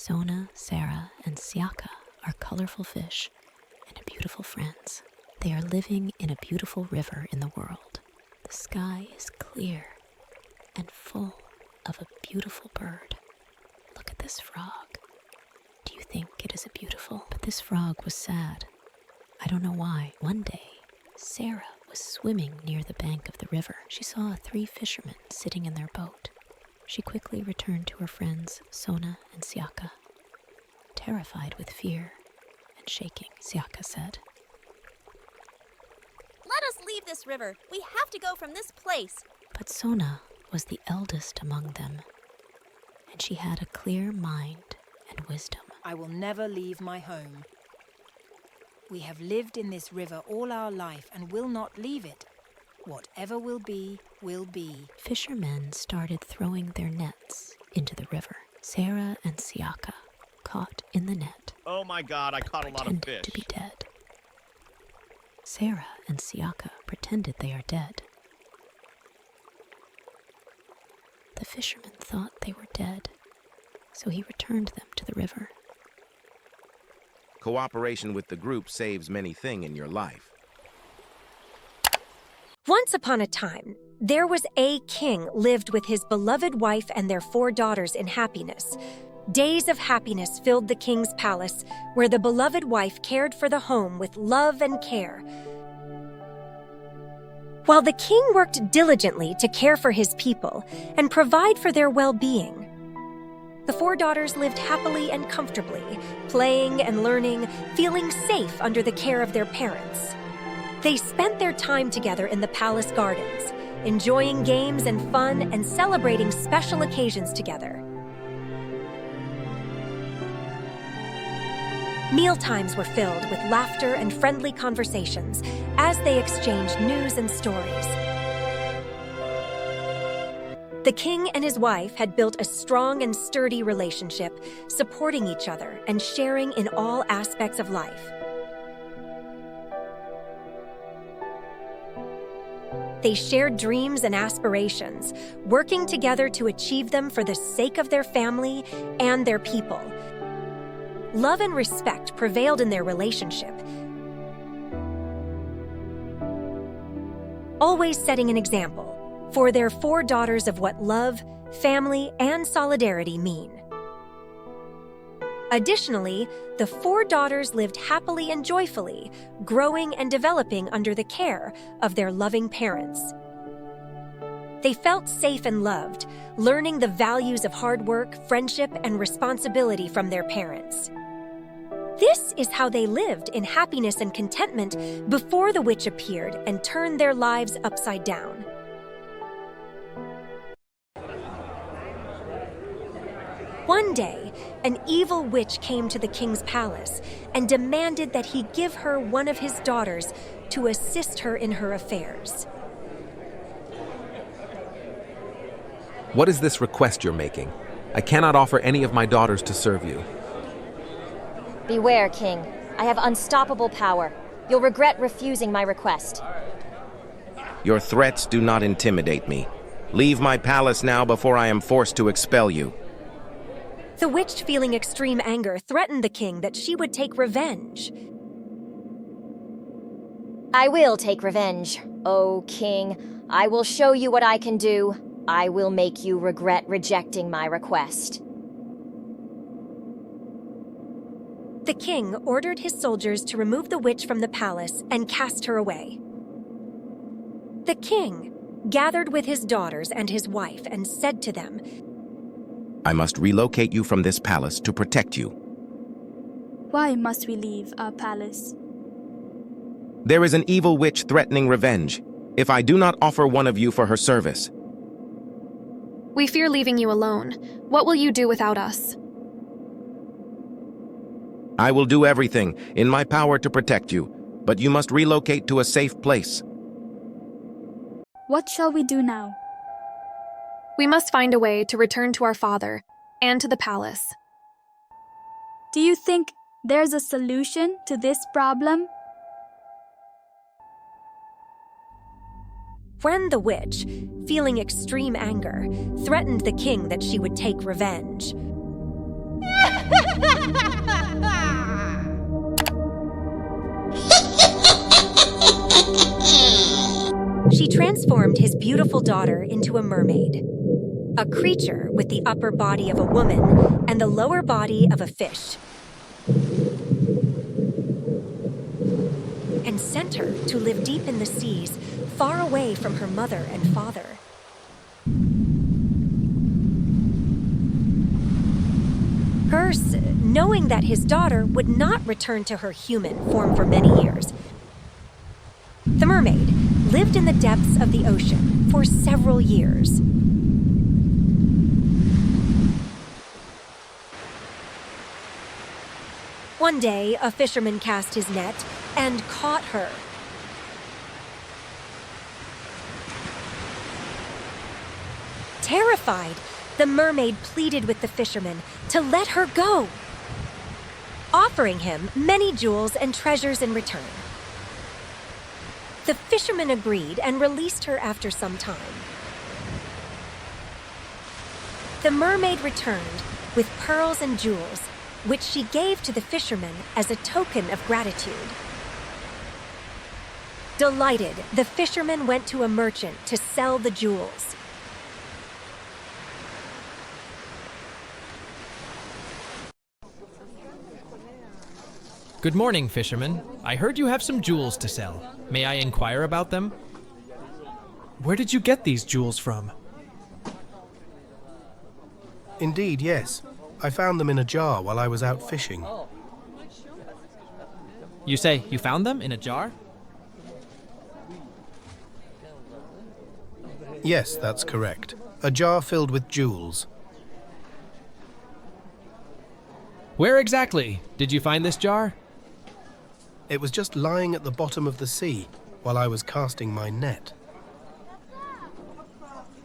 Sona, Sarah, and Siaka are colorful fish and beautiful friends. They are living in a beautiful river in the world. The sky is clear and full of a beautiful bird. Look at this frog. Do you think it is beautiful? But this frog was sad. I don't know why. One day, Sarah was swimming near the bank of the river. She saw 3 fishermen sitting in their boat. She quickly returned to her friends, Sona and Siaka. Terrified with fear and shaking, Siaka said, "Let us leave this river. We have to go from this place." But Sona was the eldest among them, and she had a clear mind and wisdom. I will never leave my home. We have lived in this river all our life and will not leave it. Whatever will be, will be. Fishermen started throwing their nets into the river. Sarah and Siaka, caught in the net, Oh my God, I caught a lot of pretended fish. to be dead. Sarah and Siaka pretended they are dead. The fisherman thought they were dead, so he returned them to the river. Cooperation with the group saves many things in your life. Once upon a time, there was a king lived with his beloved wife and their 4 daughters in happiness. Days of happiness filled the king's palace, where the beloved wife cared for the home with love and care. While the king worked diligently to care for his people and provide for their well-being, the 4 daughters lived happily and comfortably, playing and learning, feeling safe under the care of their parents. They spent their time together in the palace gardens, enjoying games and fun and celebrating special occasions together. Mealtimes were filled with laughter and friendly conversations as they exchanged news and stories. The king and his wife had built a strong and sturdy relationship, supporting each other and sharing in all aspects of life. They shared dreams and aspirations, working together to achieve them for the sake of their family and their people. Love and respect prevailed in their relationship, always setting an example for their 4 daughters of what love, family, and solidarity mean. Additionally, the 4 daughters lived happily and joyfully, growing and developing under the care of their loving parents. They felt safe and loved, learning the values of hard work, friendship, and responsibility from their parents. This is how they lived in happiness and contentment before the witch appeared and turned their lives upside down. One day, an evil witch came to the king's palace and demanded that he give her one of his daughters to assist her in her affairs. What is this request you're making? I cannot offer any of my daughters to serve you. Beware, King. I have unstoppable power. You'll regret refusing my request. Your threats do not intimidate me. Leave my palace now before I am forced to expel you. The witch, feeling extreme anger, threatened the king that she would take revenge. I will take revenge, O King. I will show you what I can do. I will make you regret rejecting my request. The king ordered his soldiers to remove the witch from the palace and cast her away. The king gathered with his daughters and his wife and said to them, I must relocate you from this palace to protect you. Why must we leave our palace? There is an evil witch threatening revenge if I do not offer one of you for her service. We fear leaving you alone. What will you do without us? I will do everything in my power to protect you, but you must relocate to a safe place. What shall we do now? We must find a way to return to our father and to the palace. Do you think there's a solution to this problem? When the witch, feeling extreme anger, threatened the king that she would take revenge. She transformed his beautiful daughter into a mermaid, a creature with the upper body of a woman and the lower body of a fish, and sent her to live deep in the seas, far away from her mother and father. Perse, knowing that his daughter would not return to her human form for many years, the mermaid lived in the depths of the ocean for several years. One day, a fisherman cast his net and caught her. Terrified, the mermaid pleaded with the fisherman to let her go, offering him many jewels and treasures in return. The fisherman agreed and released her after some time. The mermaid returned with pearls and jewels, which she gave to the fisherman as a token of gratitude. Delighted, the fisherman went to a merchant to sell the jewels. Good morning, fisherman. I heard you have some jewels to sell. May I inquire about them? Where did you get these jewels from? Indeed, yes. I found them in a jar while I was out fishing. You say you found them in a jar? Yes, that's correct. A jar filled with jewels. Where exactly did you find this jar? It was just lying at the bottom of the sea while I was casting my net.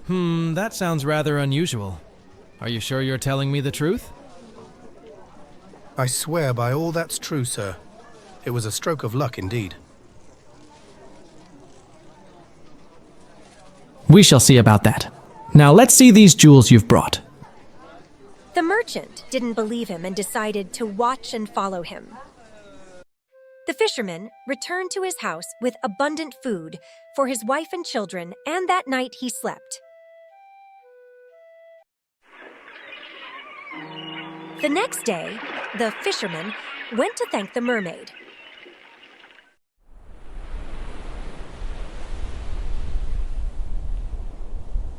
That sounds rather unusual. Are you sure you're telling me the truth? I swear by all that's true, sir. It was a stroke of luck indeed. We shall see about that. Now let's see these jewels you've brought. The merchant didn't believe him and decided to watch and follow him. The fisherman returned to his house with abundant food for his wife and children, and that night he slept. The next day, the fisherman went to thank the mermaid.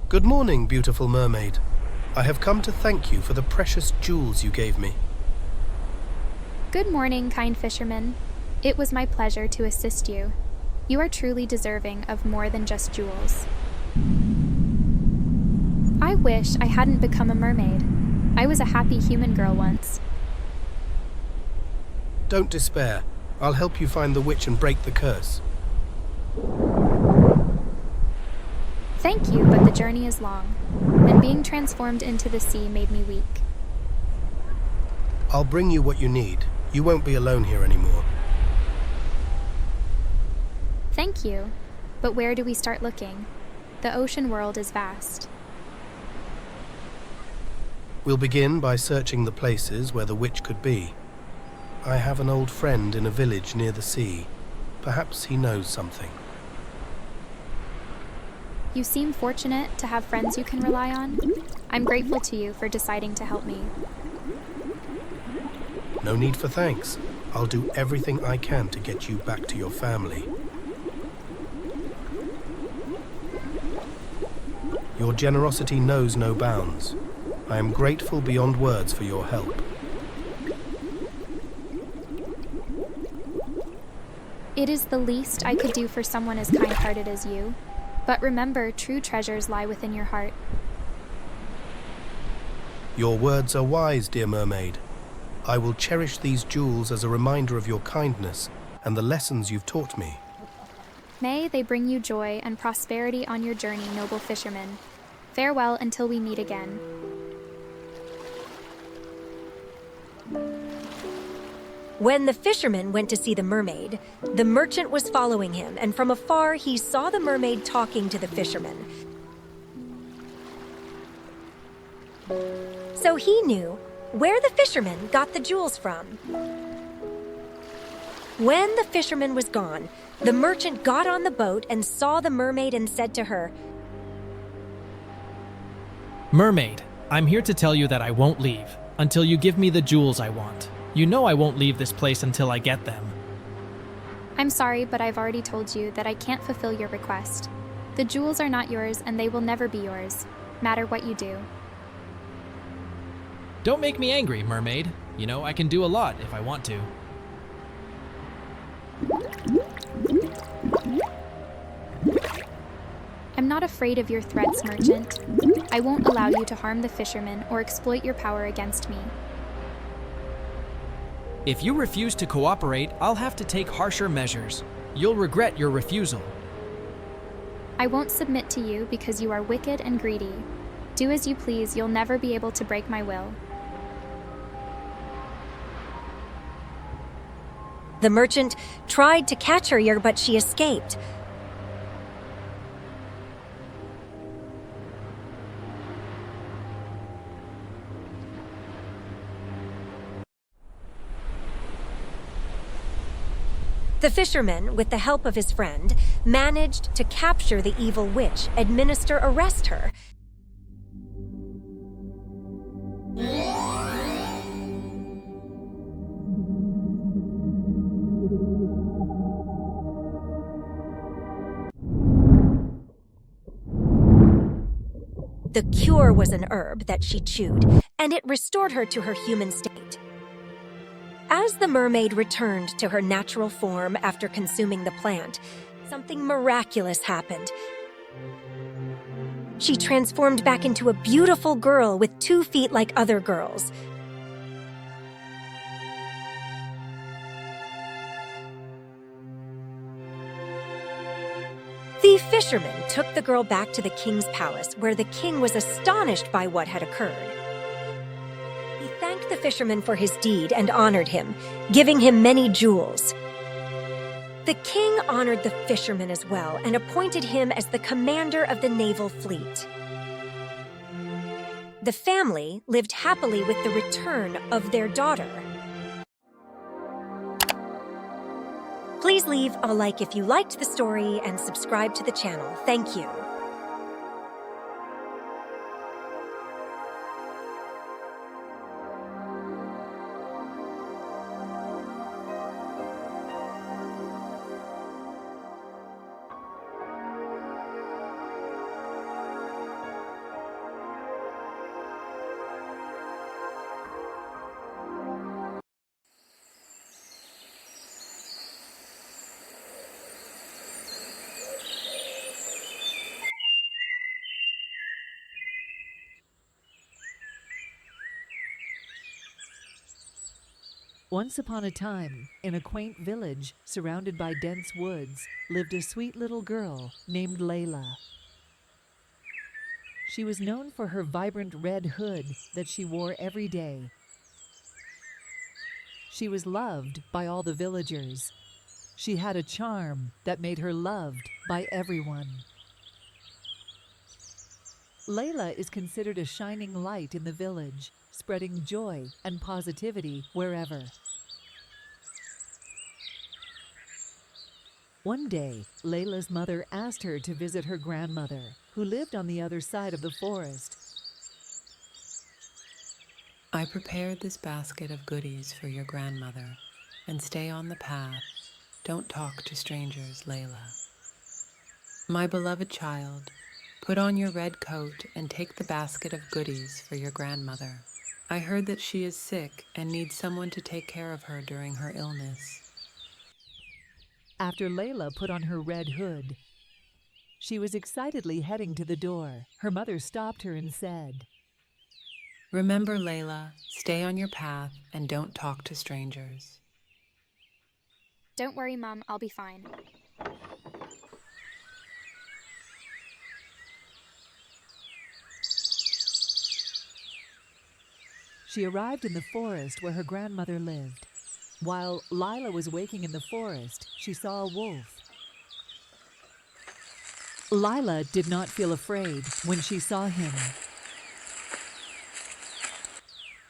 Good morning, beautiful mermaid. I have come to thank you for the precious jewels you gave me. Good morning, kind fisherman. It was my pleasure to assist you. You are truly deserving of more than just jewels. I wish I hadn't become a mermaid. I was a happy human girl once. Don't despair. I'll help you find the witch and break the curse. Thank you, but the journey is long, and being transformed into the sea made me weak. I'll bring you what you need. You won't be alone here anymore. Thank you, but where do we start looking? The ocean world is vast. We'll begin by searching the places where the witch could be. I have an old friend in a village near the sea. Perhaps he knows something. You seem fortunate to have friends you can rely on. I'm grateful to you for deciding to help me. No need for thanks. I'll do everything I can to get you back to your family. Your generosity knows no bounds. I am grateful beyond words for your help. It is the least I could do for someone as kind-hearted as you. But remember, true treasures lie within your heart. Your words are wise, dear mermaid. I will cherish these jewels as a reminder of your kindness and the lessons you've taught me. May they bring you joy and prosperity on your journey, noble fisherman. Farewell until we meet again. When the fisherman went to see the mermaid, the merchant was following him, and from afar he saw the mermaid talking to the fisherman. So he knew where the fisherman got the jewels from. When the fisherman was gone, the merchant got on the boat and saw the mermaid and said to her, Mermaid, I'm here to tell you that I won't leave until you give me the jewels I want. You know I won't leave this place until I get them. I'm sorry, but I've already told you that I can't fulfill your request. The jewels are not yours, and they will never be yours, matter what you do. Don't make me angry, Mermaid. You know I can do a lot if I want to. I'm not afraid of your threats, merchant. I won't allow you to harm the fisherman or exploit your power against me. If you refuse to cooperate, I'll have to take harsher measures. You'll regret your refusal. I won't submit to you because you are wicked and greedy. Do as you please, you'll never be able to break my will. The merchant tried to catch her ear, but she escaped. The fisherman, with the help of his friend, managed to capture the evil witch, arrest her. The cure was an herb that she chewed, and it restored her to her human state. As the mermaid returned to her natural form after consuming the plant, something miraculous happened. She transformed back into a beautiful girl with 2 feet like other girls. The fisherman took the girl back to the king's palace, where the king was astonished by what had occurred. He thanked the fisherman for his deed and honored him, giving him many jewels. The king honored the fisherman as well and appointed him as the commander of the naval fleet. The family lived happily with the return of their daughter. Please leave a like if you liked the story and subscribe to the channel. Thank you. Once upon a time, in a quaint village surrounded by dense woods, lived a sweet little girl named Layla. She was known for her vibrant red hood that she wore every day. She was loved by all the villagers. She had a charm that made her loved by everyone. Layla is considered a shining light in the village, spreading joy and positivity wherever. One day, Layla's mother asked her to visit her grandmother, who lived on the other side of the forest. I prepared this basket of goodies for your grandmother, and stay on the path. Don't talk to strangers, Layla. My beloved child, put on your red coat and take the basket of goodies for your grandmother. I heard that she is sick and needs someone to take care of her during her illness. After Layla put on her red hood, she was excitedly heading to the door. Her mother stopped her and said, Remember, Layla, stay on your path and don't talk to strangers. Don't worry, Mom, I'll be fine. She arrived in the forest where her grandmother lived. While Layla was waking in the forest, she saw a wolf. Layla did not feel afraid when she saw him.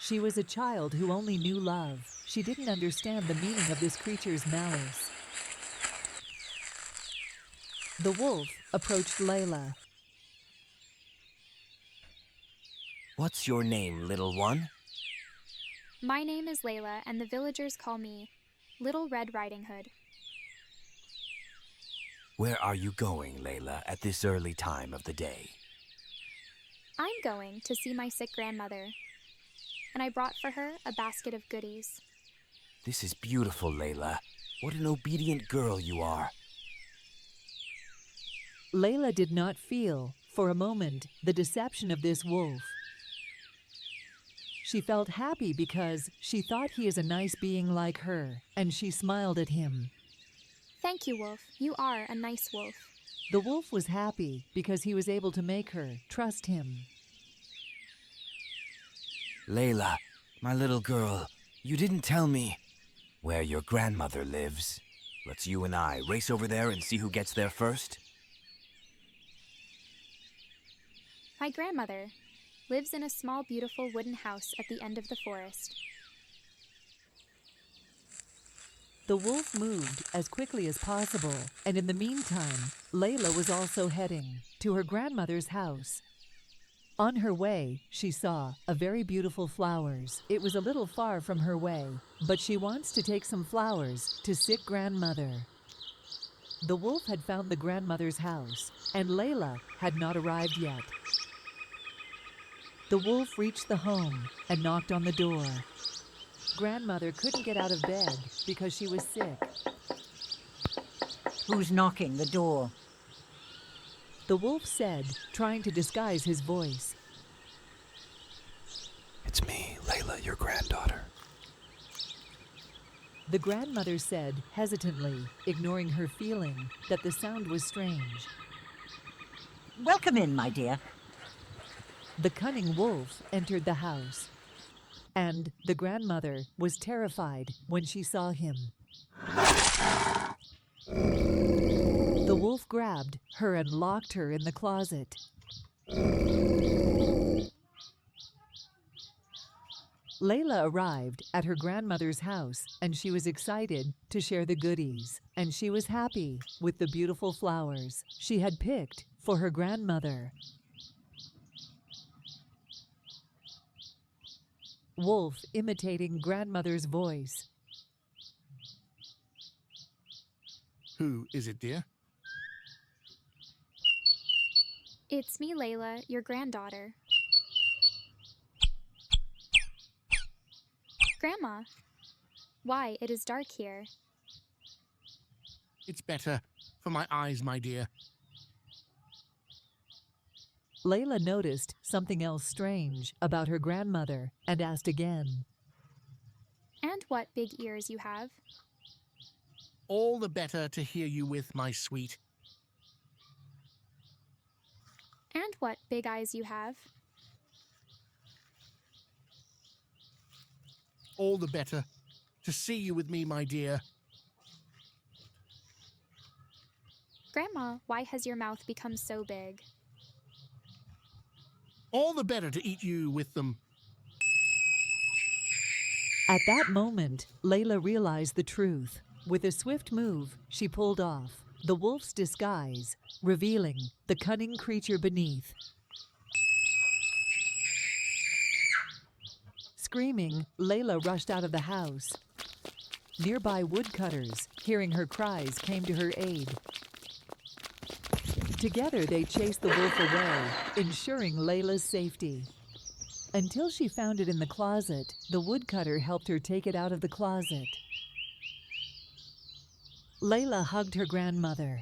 She was a child who only knew love. She didn't understand the meaning of this creature's malice. The wolf approached Layla. What's your name, little one? My name is Layla, and the villagers call me Little Red Riding Hood. Where are you going, Layla, at this early time of the day? I'm going to see my sick grandmother, and I brought for her a basket of goodies. This is beautiful, Layla. What an obedient girl you are. Layla did not feel, for a moment, the deception of this wolf. She felt happy because she thought he is a nice being like her, and she smiled at him. Thank you, Wolf. You are a nice wolf. The wolf was happy because he was able to make her trust him. Layla, my little girl, you didn't tell me where your grandmother lives. Let's you and I race over there and see who gets there first. My grandmother lives in a small, beautiful wooden house at the end of the forest. The wolf moved as quickly as possible, and in the meantime, Layla was also heading to her grandmother's house. On her way, she saw a very beautiful flowers. It was a little far from her way, but she wants to take some flowers to sick grandmother. The wolf had found the grandmother's house, and Layla had not arrived yet. The wolf reached the home and knocked on the door. Grandmother couldn't get out of bed because she was sick. Who's knocking the door? The wolf said, trying to disguise his voice. It's me, Layla, your granddaughter. The grandmother said, hesitantly, ignoring her feeling that the sound was strange. Welcome in, my dear. The cunning wolf entered the house, and the grandmother was terrified when she saw him. The wolf grabbed her and locked her in the closet. Layla arrived at her grandmother's house, and she was excited to share the goodies, and she was happy with the beautiful flowers she had picked for her grandmother. Wolf imitating grandmother's voice. Who is it, dear? It's me, Layla, your granddaughter. Grandma, why, it is dark here. It's better for my eyes, my dear. Layla noticed something else strange about her grandmother and asked again. And what big ears you have. All the better to hear you with, my sweet. And what big eyes you have. All the better to see you with me, my dear. Grandma, why has your mouth become so big? All the better to eat you with them. At that moment, Layla realized the truth. With a swift move, she pulled off the wolf's disguise, revealing the cunning creature beneath. Screaming, Layla rushed out of the house. Nearby woodcutters, hearing her cries, came to her aid. Together, they chased the wolf away, ensuring Layla's safety. Until she found it in the closet, the woodcutter helped her take it out of the closet. Layla hugged her grandmother.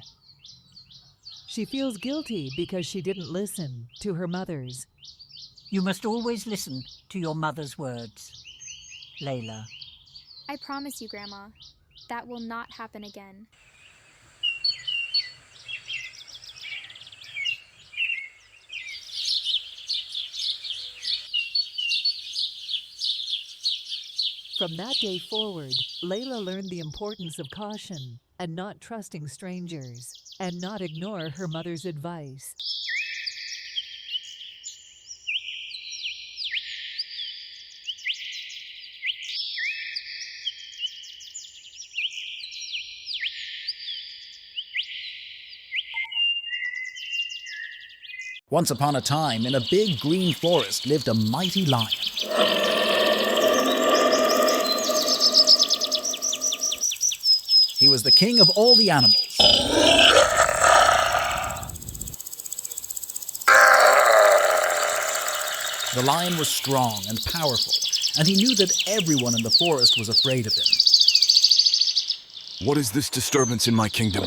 She feels guilty because she didn't listen to her mother's. You must always listen to your mother's words, Layla. I promise you, Grandma, that will not happen again. From that day forward, Layla learned the importance of caution and not trusting strangers, and not ignore her mother's advice. Once upon a time, in a big green forest lived a mighty lion. He was the king of all the animals. The lion was strong and powerful, and he knew that everyone in the forest was afraid of him. What is this disturbance in my kingdom?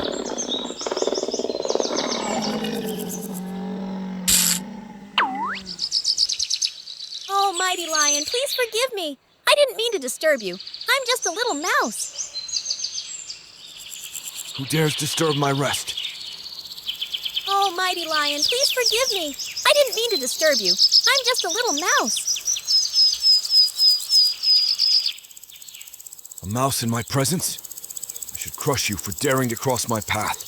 Oh, mighty lion, please forgive me. I didn't mean to disturb you. I'm just a little mouse. Who dares disturb my rest? Oh, mighty lion, please forgive me. I didn't mean to disturb you. I'm just a little mouse. A mouse in my presence? I should crush you for daring to cross my path.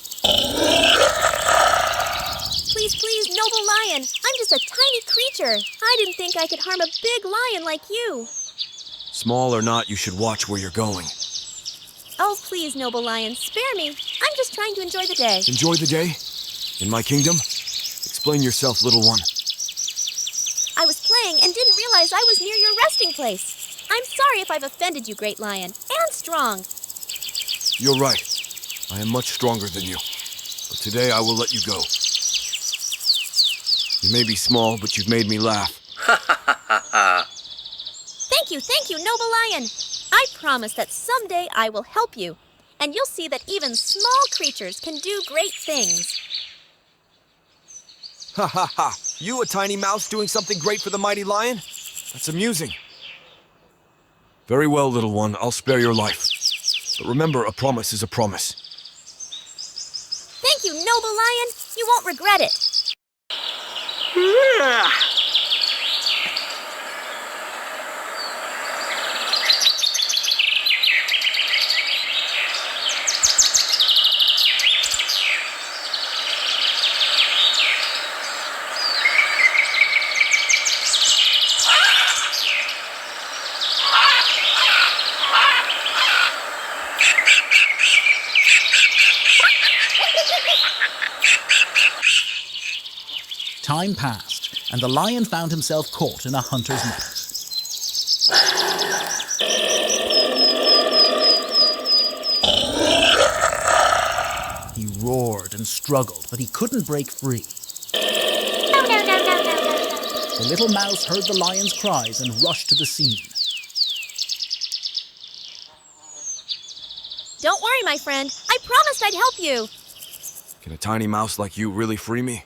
Please, please, noble lion. I'm just a tiny creature. I didn't think I could harm a big lion like you. Small or not, you should watch where you're going. Oh, please, noble lion, spare me. I'm just trying to enjoy the day. Enjoy the day? In my kingdom? Explain yourself, little one. I was playing and didn't realize I was near your resting place. I'm sorry if I've offended you, great lion, and strong. You're right. I am much stronger than you. But today I will let you go. You may be small, but you've made me laugh. Thank you, noble lion. I promise that someday I will help you, and you'll see that even small creatures can do great things. Ha ha ha! You, a tiny mouse, doing something great for the mighty lion? That's amusing. Very well, little one, I'll spare your life. But remember, a promise is a promise. Thank you, noble lion. You won't regret it. Time passed, and the lion found himself caught in a hunter's net. He roared and struggled, but he couldn't break free. The little mouse heard the lion's cries and rushed to the scene. Don't worry, my friend. I promised I'd help you. Can a tiny mouse like you really free me?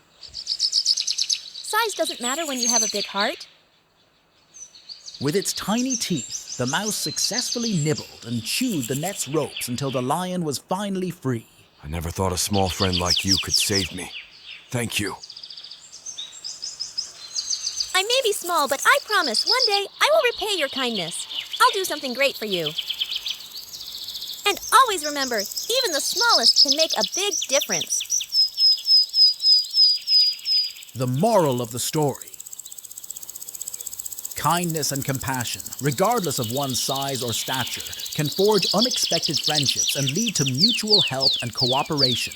Size doesn't matter when you have a big heart. With its tiny teeth, the mouse successfully nibbled and chewed the net's ropes until the lion was finally free. I never thought a small friend like you could save me. Thank you. I may be small, but I promise one day I will repay your kindness. I'll do something great for you. And always remember, even the smallest can make a big difference. The moral of the story: kindness and compassion, regardless of one's size or stature, can forge unexpected friendships and lead to mutual help and cooperation.